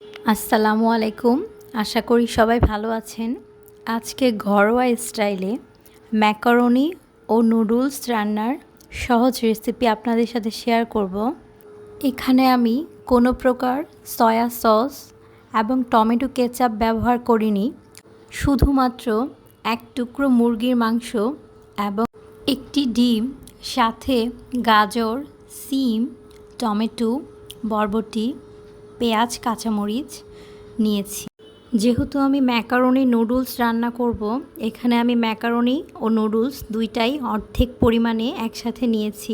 আসসালামু আলাইকুম। আশা করি সবাই ভালো আছেন। আজকে ঘরোয়া স্টাইলে ম্যাকারনি ও নুডলস রান্নার সহজ রেসিপি আপনাদের সাথে শেয়ার করব। এখানে আমি কোনো প্রকার সয়া সস এবং টমেটো কেচাপ ব্যবহার করিনি। শুধুমাত্র এক টুকরো মুরগির মাংস এবং একটি ডিম, সাথে গাজর, সিম, টমেটো, বরবটি, পেঁয়াজ, কাঁচামরিচ নিয়েছি। যেহেতু আমি ম্যাকারনি নুডলস রান্না করব, এখানে আমি ম্যাকারনি ও নুডলস দুইটাই অর্ধেক পরিমাণে একসাথে নিয়েছি।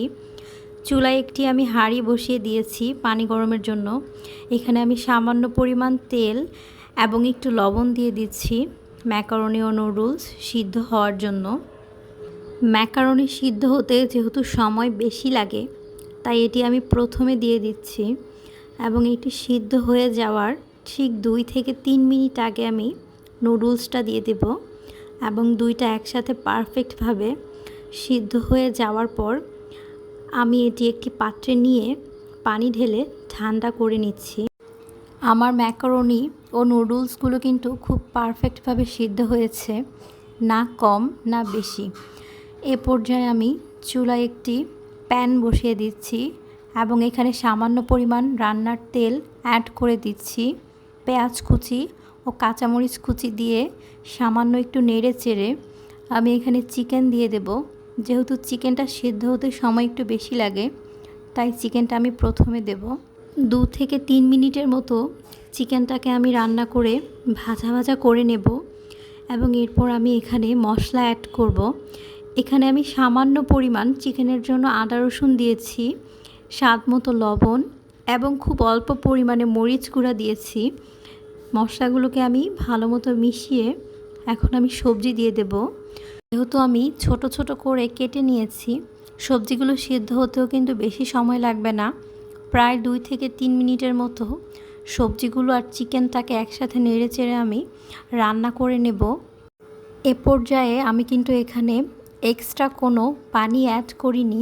চুলায় একটি আমি হাঁড়ি বসিয়ে দিয়েছি পানি গরমের জন্য। এখানে আমি সামান্য পরিমাণ তেল এবং একটু লবণ দিয়ে দিচ্ছি ম্যাকারনি ও নুডলস সিদ্ধ হওয়ার জন্য। ম্যাকারনি সিদ্ধ হতে যেহেতু সময় বেশি লাগে, তাই এটি আমি প্রথমে দিয়ে দিচ্ছি এবং এটি সিদ্ধ হয়ে যাওয়ার ঠিক 2 থেকে 3 মিনিট আগে আমি নুডলসটা দিয়ে দেব এবং দুইটা একসাথে পারফেক্টভাবে সিদ্ধ হয়ে যাওয়ার পর আমি এটি একটি পাত্রে নিয়ে পানি ঢেলে ঠান্ডা করে নিচ্ছি। আমার ম্যাকারনি ও নুডলসগুলো কিন্তু খুব পারফেক্টভাবে সিদ্ধ হয়েছে, না কম না বেশি। এ পর্যায়ে আমি চুলায় একটি প্যান বসিয়ে দিচ্ছি এবং এখানে সামান্য পরিমাণ রান্নার তেল অ্যাড করে দিচ্ছি। পেঁয়াজ কুচি ও কাঁচামরিচ কুচি দিয়ে সামান্য একটু নেড়ে চেড়ে আমি এখানে চিকেন দিয়ে দেব। যেহেতু চিকেনটা সিদ্ধ হতে সময় একটু বেশি লাগে, তাই চিকেনটা আমি প্রথমে দেব। 2 থেকে 3 মিনিটের মতো চিকেনটাকে আমি রান্না করে ভাজা ভাজা করে নেব এবং এরপর আমি এখানে মশলা অ্যাড করব। এখানে আমি সামান্য পরিমাণ চিকেনের জন্য আদা রসুন দিয়েছি, স্বাদ মতো লবণ এবং খুব অল্প পরিমাণে মরিচ গুঁড়া দিয়েছি। মশলাগুলোকে আমি ভালো মতো মিশিয়ে এখন আমি সবজি দিয়ে দেব। যেহেতু আমি ছোট ছোট করে কেটে নিয়েছি, সবজিগুলো সিদ্ধ হতেও কিন্তু বেশি সময় লাগবে না। প্রায় 2 থেকে 3 মিনিটের মতো সবজিগুলো আর চিকেনটাকে একসাথে নেড়ে চেড়ে আমি রান্না করে নেব। এ পর্যায়ে আমি কিন্তু এখানে এক্সট্রা কোনো পানি অ্যাড করিনি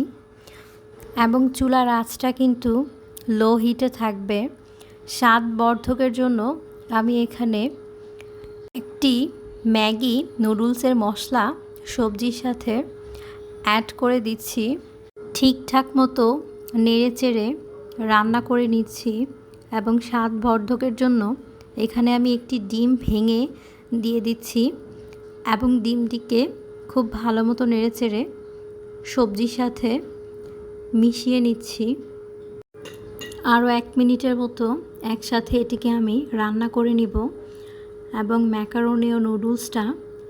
এবং চুলার আঁচটা কিন্তু লো হিটে থাকবে। স্বাদ বর্ধকের জন্য আমি এখানে একটি ম্যাগি নুডলসের মশলা সবজির সাথে অ্যাড করে দিচ্ছি। ঠিকঠাক মতো নেড়ে চেড়ে রান্না করে নিচ্ছি এবং স্বাদ বর্ধকের জন্য এখানে আমি একটি ডিম ভেঙে দিয়ে দিচ্ছি এবং ডিমটিকে খুব ভালো মতো নেড়ে চেড়ে সবজির সাথে মিশিয়ে নিচ্ছি। আরও 1 মিনিটের মতো একসাথে এটিকে আমি রান্না করে নিব এবং ম্যাকারনি ও নুডলসটা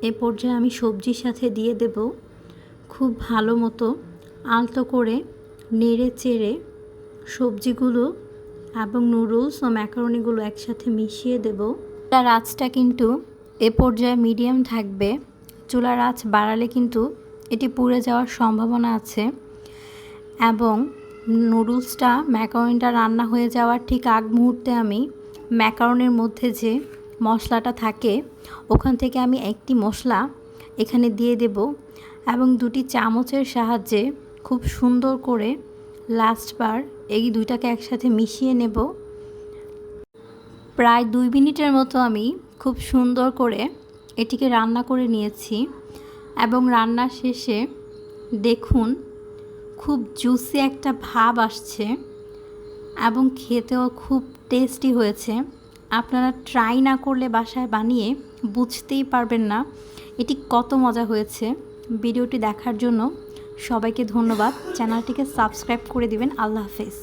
এ পর্যায়ে আমি সবজির সাথে দিয়ে দেব। খুব ভালো মতো আলতো করে নেড়ে চেড়ে সবজিগুলো এবং নুডলস ও ম্যাকারনিগুলো একসাথে মিশিয়ে দেব। চুলার আঁচটা কিন্তু এ পর্যায়ে মিডিয়াম থাকবে। চুলার আঁচ বাড়ালে কিন্তু এটি পুড়ে যাওয়ার সম্ভাবনা আছে এবং নুডলসটা ম্যাকারনিটা রান্না হয়ে যাওয়ার ঠিক আগ মুহূর্তে আমি ম্যাকারনির মধ্যে যে মশলাটা থাকে ওখান থেকে আমি একটি মশলা এখানে দিয়ে দেব এবং 2টি চামচের সাহায্যে খুব সুন্দর করে লাস্টবার এই দুইটাকে একসাথে মিশিয়ে নেব। প্রায় 2 মিনিটের মতো আমি খুব সুন্দর করে এটিকে রান্না করে নিয়েছি এবং রান্নার শেষে দেখুন খুব জুসি একটা ভাব আসছে এবং খেতেও খুব টেস্টি হয়েছে। আপনারা ট্রাই না করলে বাসায় বানিয়ে বুঝতেই পারবেন না এটি কত মজা হয়েছে। ভিডিওটি দেখার জন্য সবাইকে ধন্যবাদ। চ্যানেলটিকে সাবস্ক্রাইব করে দিবেন। আল্লাহ হাফেজ।